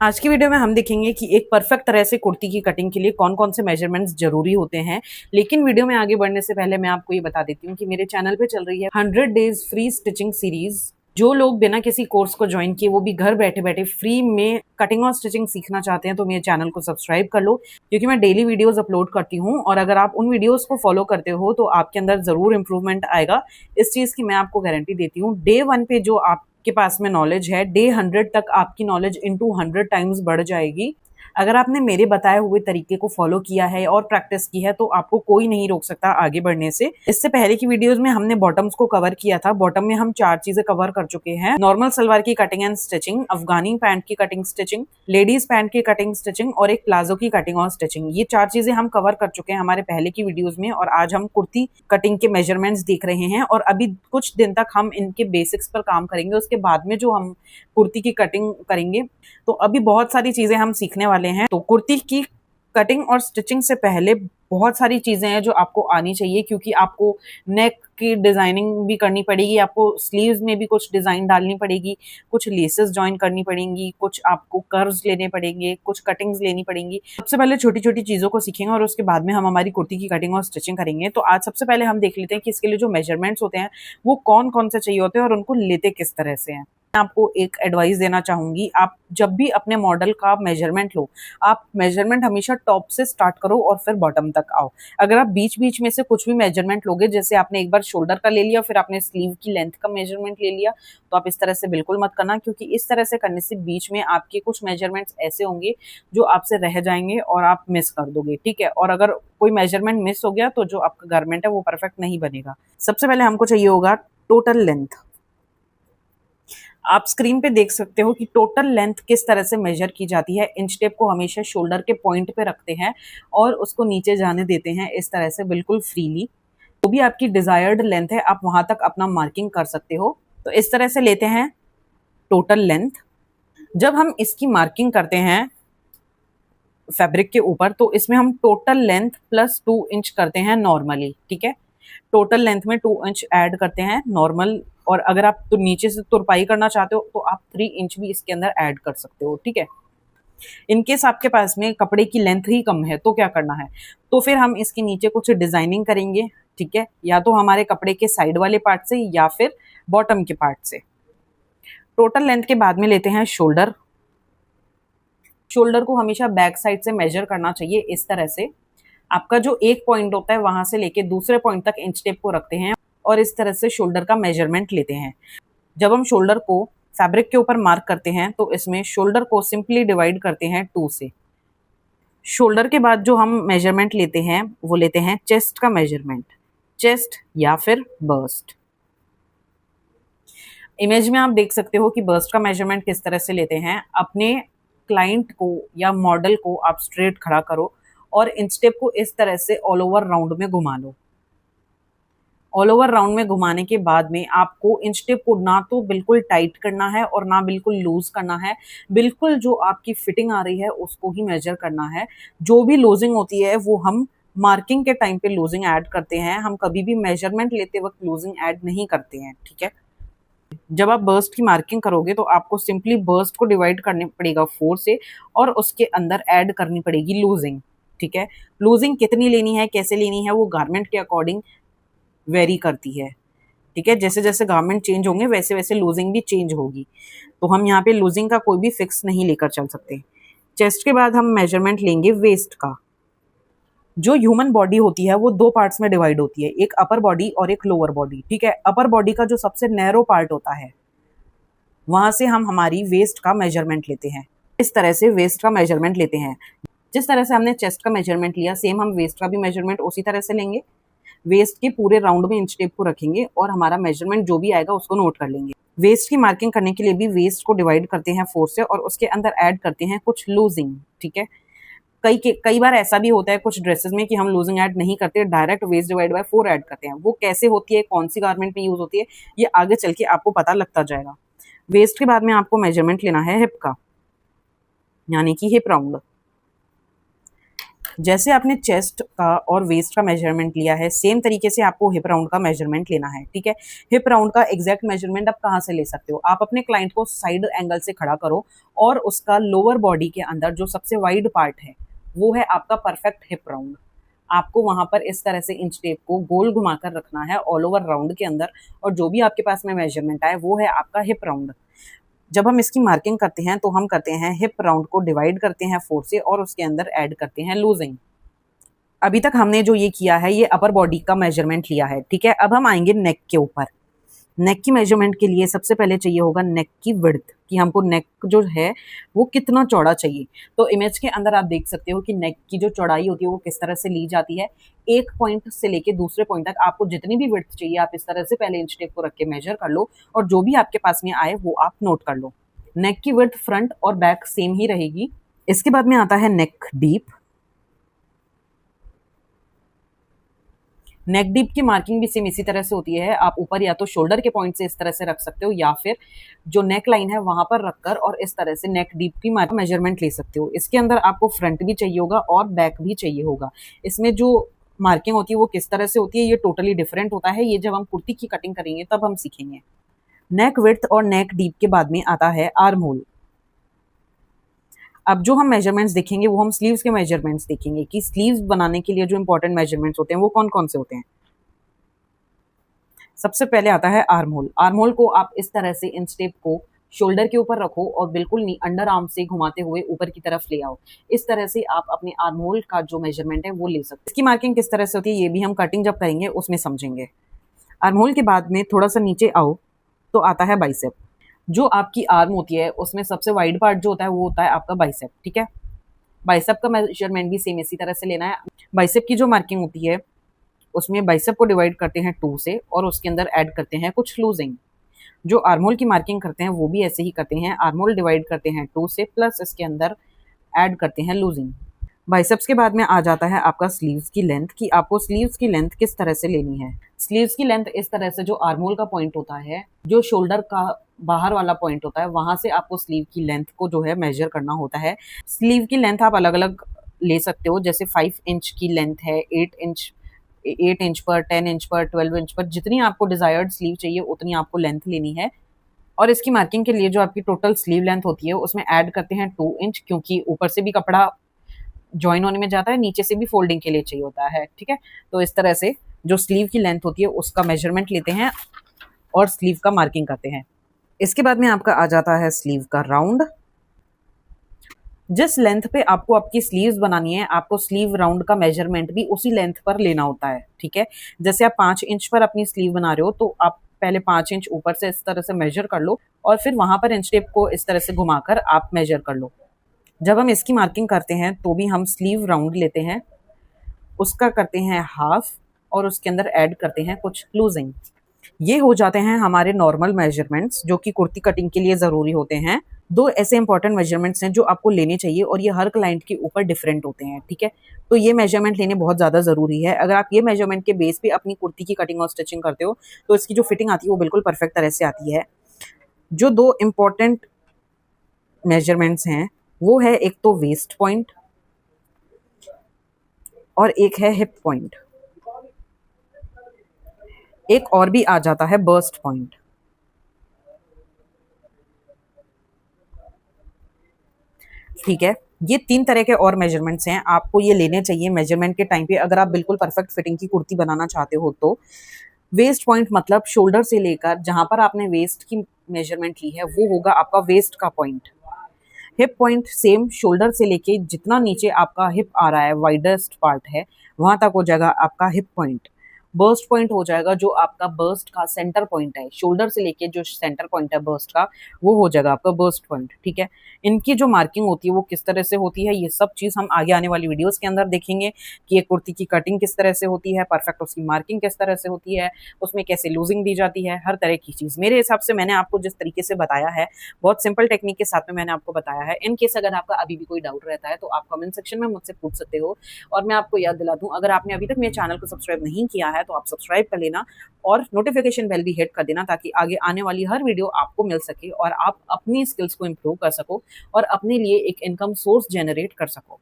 आज की वीडियो में हम देखेंगे कि एक परफेक्ट तरह से कुर्ती की कटिंग के लिए कौन कौन से मेजरमेंट्स जरूरी होते हैं। लेकिन वीडियो में आगे बढ़ने से पहले मैं आपको ये बता देती हूँ कि मेरे चैनल पे चल रही है 100 डेज फ्री स्टिचिंग सीरीज। जो लोग बिना किसी कोर्स को ज्वाइन किए वो भी घर बैठे बैठे फ्री में कटिंग और स्टिचिंग सीखना चाहते हैं तो मेरे चैनल को सब्सक्राइब कर लो, क्योंकि मैं डेली वीडियोस अपलोड करती हूँ और अगर आप उन वीडियोस को फॉलो करते हो तो आपके अंदर जरूर इंप्रूवमेंट आएगा। इस चीज की मैं आपको गारंटी देती हूँ। डे 1 पे जो आप के पास में नॉलेज है, डे 100 तक आपकी नॉलेज इनटू 100 टाइम्स बढ़ जाएगी। अगर आपने मेरे बताए हुए तरीके को फॉलो किया है और प्रैक्टिस की है तो आपको कोई नहीं रोक सकता आगे बढ़ने से। इससे पहले की वीडियोस में हमने बॉटम्स को कवर किया था। बॉटम में हम 4 चीजें कवर कर चुके हैं: नॉर्मल सलवार की cutting and stitching, Afghani pant की कटिंग स्टिचिंग, लेडीज पैंट की कटिंग स्टिचिंग और एक प्लाजो की कटिंग और स्टिचिंग। ये 4 चीजें हम कवर कर चुके हैं हमारे पहले की वीडियोज में और आज हम कुर्ती कटिंग के मेजरमेंट्स देख रहे हैं और अभी कुछ दिन तक हम इनके बेसिक्स पर काम करेंगे। उसके बाद में जो हम कुर्ती की कटिंग करेंगे, तो अभी बहुत सारी चीजें हम सीखने वाले हैं। तो कुर्ती की कटिंग और स्टिचिंग से पहले बहुत सारी चीजें हैं जो आपको आनी चाहिए, क्योंकि आपको नेक की डिजाइनिंग भी करनी पड़ेगी, आपको स्लीव्स में भी कुछ डिजाइन डालनी पड़ेगी, कुछ लेसेस ज्वाइन करनी पड़ेंगी, कुछ आपको कर्व्स लेने पड़ेंगे, कुछ कटिंग्स लेनी पड़ेंगी। सबसे पहले छोटी छोटी चीजों को सीखेंगे और उसके बाद में हम हमारी कुर्ती की कटिंग और स्टिचिंग करेंगे। तो आज सबसे पहले हम देख लेते हैं कि इसके लिए जो मेजरमेंट्स होते हैं वो कौन कौन से चाहिए होते हैं और उनको लेते किस तरह से हैं। मैं आपको एक एडवाइस देना चाहूंगी, आप जब भी अपने मॉडल का मेजरमेंट लो, आप मेजरमेंट हमेशा टॉप से स्टार्ट करो और फिर बॉटम तक आओ। अगर आप बीच बीच में से कुछ भी मेजरमेंट लोगे, जैसे आपने एक बार शोल्डर का ले लिया फिर आपने स्लीव की लेंथ का मेजरमेंट ले लिया, तो आप इस तरह से बिल्कुल मत करना, क्योंकि इस तरह से करने से बीच में आपके कुछ मेजरमेंट्स ऐसे होंगे जो आपसे रह जाएंगे और आप मिस कर दोगे। ठीक है, और अगर कोई मेजरमेंट मिस हो गया तो जो आपका गारमेंट है वो परफेक्ट नहीं बनेगा। सबसे पहले हमको चाहिए होगा टोटल लेंथ। आप स्क्रीन पे देख सकते हो कि टोटल लेंथ किस तरह से मेजर की जाती है। इंच टेप को हमेशा शोल्डर के पॉइंट पे रखते हैं और उसको नीचे जाने देते हैं इस तरह से बिल्कुल फ्रीली। तो भी आपकी डिजायर्ड लेंथ है, आप वहां तक अपना मार्किंग कर सकते हो। तो इस तरह से लेते हैं टोटल लेंथ। जब हम इसकी मार्किंग करते हैं फैब्रिक के ऊपर, तो इसमें हम टोटल लेंथ प्लस 2 इंच करते हैं नॉर्मली। ठीक है, टोटल लेंथ में 2 इंच ऐड करते हैं नॉर्मल, और अगर आप तो नीचे से तुरपाई करना चाहते हो तो आप 3 इंच भी इसके अंदर ऐड कर सकते हो। ठीक है, इनकेस आपके पास में कपड़े की लेंथ ही कम है तो क्या करना है, तो फिर हम इसके नीचे कुछ डिजाइनिंग करेंगे। ठीक है, या तो हमारे कपड़े के साइड वाले पार्ट से या फिर बॉटम के पार्ट से। टोटल लेंथ के बाद में लेते हैं शोल्डर। शोल्डर को हमेशा बैक साइड से मेजर करना चाहिए इस तरह से। आपका जो एक पॉइंट होता है वहां से लेके दूसरे पॉइंट तक इंच टेप को रखते हैं और इस तरह से शोल्डर का मेजरमेंट लेते हैं। जब हम शोल्डर को फैब्रिक के ऊपर मार्क करते हैं तो इसमें शोल्डर को सिंपली डिवाइड करते हैं 2 से। शोल्डर के बाद जो हम मेजरमेंट लेते हैं वो लेते हैं चेस्ट का मेजरमेंट, चेस्ट या फिर बर्स्ट। इमेज में आप देख सकते हो कि बर्स्ट का मेजरमेंट किस तरह से लेते हैं। अपने क्लाइंट को या मॉडल को आप स्ट्रेट खड़ा करो और इंच टेप को इस तरह से ऑल ओवर राउंड में घुमा लो। ऑल ओवर राउंड में घुमाने के बाद में आपको इंच टेप को ना तो बिल्कुल टाइट करना है और ना बिल्कुल लूज करना है, बिल्कुल जो आपकी फिटिंग आ रही है उसको ही मेजर करना है। जो भी लूजिंग होती है वो हम मार्किंग के टाइम पे लूजिंग ऐड करते हैं, हम कभी भी मेजरमेंट लेते वक्त लूजिंग ऐड नहीं करते हैं। ठीक है, जब आप बर्स्ट की मार्किंग करोगे तो आपको सिंपली बर्स्ट को डिवाइड करना पड़ेगा 4 से और उसके अंदर ऐड करनी पड़ेगी लूजिंग। ठीक है, लूजिंग कितनी लेनी है, कैसे लेनी है, वो गारमेंट के अकॉर्डिंग वेरी करती है। ठीक है, जैसे जैसे गारमेंट चेंज होंगे वैसे वैसे लूजिंग भी चेंज होगी, तो हम यहाँ पे लूजिंग का कोई भी फिक्स नहीं लेकर चल सकते। चेस्ट के बाद हम मेजरमेंट लेंगे वेस्ट का। जो ह्यूमन बॉडी होती है वो 2 पार्ट्स में डिवाइड होती है, एक अपर बॉडी और एक लोअर बॉडी। ठीक है, अपर बॉडी का जो सबसे नैरो पार्ट होता है वहां से हम हमारी वेस्ट का मेजरमेंट लेते हैं। इस तरह से वेस्ट का मेजरमेंट लेते हैं। जिस तरह से हमने चेस्ट का मेजरमेंट लिया, सेम हम वेस्ट का भी मेजरमेंट उसी तरह से लेंगे। वेस्ट के पूरे राउंड में इंच टेप को रखेंगे और हमारा मेजरमेंट जो भी आएगा उसको नोट कर लेंगे। वेस्ट की मार्किंग करने के लिए भी वेस्ट को डिवाइड करते हैं 4 से और उसके अंदर ऐड करते हैं कुछ लूजिंग। ठीक है, कई बार ऐसा भी होता है कुछ ड्रेसेस में कि हम लूजिंग ऐड नहीं करते, direct waist divide by 4 add करते हैं। वो कैसे होती है, कौन सी गारमेंट में यूज होती है, ये आगे चल के आपको पता लगता जाएगा। वेस्ट के बाद में आपको मेजरमेंट लेना है हिप का, यानी कि हिप राउंड। जैसे आपने चेस्ट का और वेस्ट का मेजरमेंट लिया है, सेम तरीके से आपको हिप राउंड का मेजरमेंट लेना है, ठीक है। हिप राउंड का एग्जैक्ट मेजरमेंट आप कहाँ से ले सकते हो, आप अपने क्लाइंट को साइड एंगल से खड़ा करो और उसका लोअर बॉडी के अंदर जो सबसे वाइड पार्ट है वो है आपका परफेक्ट हिप राउंड। आपको वहां पर इस तरह से इंच टेप को गोल घुमाकर रखना है ऑल ओवर राउंड के अंदर, और जो भी आपके पास में मेजरमेंट आए वो है आपका हिप राउंड। जब हम इसकी मार्किंग करते हैं तो हम करते हैं हिप राउंड को डिवाइड करते हैं 4 से और उसके अंदर ऐड करते हैं लूजिंग। अभी तक हमने जो ये किया है ये अपर बॉडी का मेजरमेंट लिया है, ठीक है। अब हम आएंगे नेक के ऊपर। नेक की मेजरमेंट के लिए सबसे पहले चाहिए होगा नेक की विड्थ, कि हमको नेक जो है वो कितना चौड़ा चाहिए। तो इमेज के अंदर आप देख सकते हो कि नेक की जो चौड़ाई होती है वो किस तरह से ली जाती है। एक पॉइंट से लेके दूसरे पॉइंट तक आपको जितनी भी विड्थ चाहिए आप इस तरह से पहले इंच टेप को रख के मेजर कर लो, और जो भी आपके पास में आए वो आप नोट कर लो। नेक की विड्थ फ्रंट और बैक सेम ही रहेगी। इसके बाद में आता है नेक डीप। नेक डीप की मार्किंग भी सेम इसी तरह से होती है। आप ऊपर या तो शोल्डर के पॉइंट से इस तरह से रख सकते हो, या फिर जो नेक लाइन है वहां पर रखकर और इस तरह से नेक डीप की मेजरमेंट ले सकते हो। इसके अंदर आपको फ्रंट भी चाहिए होगा और बैक भी चाहिए होगा। इसमें जो मार्किंग होती है वो किस तरह से होती है ये टोटली डिफरेंट होता है। ये जब हम कुर्ती की कटिंग करेंगे तब हम सीखेंगे। नेक विड्थ और नेक डीप के बाद में आता है आर्म होल। अब जो हम मेजरमेंट्स देखेंगे वो हम स्लीव्स के मेजरमेंट्स देखेंगे कि स्लीव्स बनाने के लिए जो इंपॉर्टेंट मेजरमेंट्स होते हैं वो कौन कौन से होते हैं। सबसे पहले आता है आर्म होल। आर्म होल को आप इस तरह से इंच टेप को शोल्डर के ऊपर रखो और बिल्कुल नहीं अंडर आर्म से घुमाते हुए ऊपर की तरफ ले आओ। इस तरह से आप अपने आर्म होल का जो मेजरमेंट है वो ले सकते हैं। इसकी मार्किंग किस तरह से होती है ये भी हम कटिंग जब करेंगे उसमें समझेंगे। आर्म होल के बाद में थोड़ा सा नीचे आओ तो आता है बाइसेप। जो आपकी आर्म होती है उसमें सबसे वाइड पार्ट जो होता है वो होता है आपका बाइसेप, ठीक है। बाइसेप का मेजरमेंट भी सेम इसी तरह से लेना है। बाइसेप की जो मार्किंग होती है उसमें बाइसेप को डिवाइड करते हैं 2 से और उसके अंदर ऐड करते हैं कुछ लूजिंग। जो आर्मोल की मार्किंग करते हैं वो भी ऐसे ही करते हैं। आर्मोल डिवाइड करते हैं 2 से प्लस इसके अंदर ऐड करते हैं लूजिंग। बाइसेप्स के बाद में आ जाता है आपका स्लीव्स की लेंथ, कि आपको स्लीव्स की लेंथ किस तरह से लेनी है। स्लीव्स की लेंथ इस तरह से जो आर्मोल का पॉइंट होता है, जो शोल्डर का बाहर वाला पॉइंट होता है, वहां से आपको स्लीव की लेंथ को जो है मेजर करना होता है। स्लीव की लेंथ आप अलग अलग ले सकते हो, जैसे 5 इंच की लेंथ है, 8 इंच पर, 10 इंच पर, 12 इंच पर, जितनी आपको डिजायर्ड स्लीव चाहिए उतनी आपको लेंथ लेनी है। और इसकी मार्किंग के लिए जो आपकी टोटल स्लीव लेंथ होती है उसमें ऐड करते हैं 2 इंच, क्योंकि ऊपर से भी कपड़ा ज्वाइन होने में जाता है, नीचे से भी फोल्डिंग के लिए चाहिए होता है, ठीक है। तो इस तरह से जो स्लीव की लेंथ होती है उसका मेजरमेंट लेते हैं और स्लीव का मार्किंग करते हैं। इसके बाद में आपका आ जाता है स्लीव का राउंड। जिस लेंथ पे आपको आपकी स्लीव्स बनानी है आपको स्लीव राउंड का मेजरमेंट भी उसी लेंथ पर लेना होता है, ठीक है। जैसे आप 5 इंच पर अपनी स्लीव बना रहे हो तो आप पहले 5 इंच ऊपर से इस तरह से मेजर कर लो और फिर वहां पर इंच टेप को इस तरह से घुमाकर आप मेजर कर लो। जब हम इसकी मार्किंग करते हैं तो भी हम स्लीव राउंड लेते हैं, उसका करते हैं हाफ और उसके अंदर ऐड करते हैं कुछ लूजिंग। ये हो जाते हैं हमारे नॉर्मल मेजरमेंट्स जो कि कुर्ती कटिंग के लिए ज़रूरी होते हैं। 2 ऐसे इंपॉर्टेंट मेजरमेंट्स हैं जो आपको लेने चाहिए और ये हर क्लाइंट के ऊपर डिफरेंट होते हैं, ठीक है। तो ये मेजरमेंट लेने बहुत ज़्यादा ज़रूरी है। अगर आप ये मेजरमेंट के बेस पे अपनी कुर्ती की कटिंग और स्टिचिंग करते हो तो इसकी जो फिटिंग आती है वो बिल्कुल परफेक्ट तरह से आती है। जो 2 इम्पॉर्टेंट मेजरमेंट्स हैं वो है एक तो वेस्ट पॉइंट और एक है हिप पॉइंट। एक और भी आ जाता है बर्स्ट पॉइंट। ठीक है, ये 3 तरह के और मेजरमेंट्स हैं, आपको ये लेने चाहिए मेजरमेंट के टाइम पे अगर आप बिल्कुल परफेक्ट फिटिंग की कुर्ती बनाना चाहते हो तो। वेस्ट पॉइंट मतलब शोल्डर से लेकर जहां पर आपने वेस्ट की मेजरमेंट ली है वो होगा आपका वेस्ट का point. Hip point same shoulder से लेके जितना नीचे आपका हिप आ रहा है, वाइडेस्ट पार्ट है, वहां तक हो जाएगा आपका हिप पॉइंट। बर्स्ट पॉइंट हो जाएगा जो आपका बर्स्ट का सेंटर पॉइंट है, शोल्डर से लेके जो सेंटर पॉइंट है बर्स्ट का वो हो जाएगा आपका बर्स्ट पॉइंट, ठीक है। इनकी जो मार्किंग होती है वो किस तरह से होती है ये सब चीज़ हम आगे आने वाली वीडियोस के अंदर देखेंगे कि एक कुर्ती की कटिंग किस तरह से होती है, परफेक्ट उसकी मार्किंग किस तरह से होती है, उसमें कैसे लूजिंग दी जाती है, हर तरह की चीज़ मेरे हिसाब से मैंने आपको जिस तरीके से बताया है बहुत सिंपल टेक्निक के साथ में मैंने आपको बताया है। इन केस अगर आपका अभी भी कोई डाउट रहता है तो आप कमेंट सेक्शन में मुझसे पूछ सकते हो। और मैं आपको याद दिला दूं, अगर आपने अभी तक मेरे चैनल को सब्सक्राइब नहीं किया है तो आप सब्सक्राइब कर लेना और नोटिफिकेशन बेल भी हिट कर देना ताकि आगे आने वाली हर वीडियो आपको मिल सके और आप अपनी स्किल्स को इम्प्रूव कर सको और अपने लिए एक इनकम सोर्स जनरेट कर सको।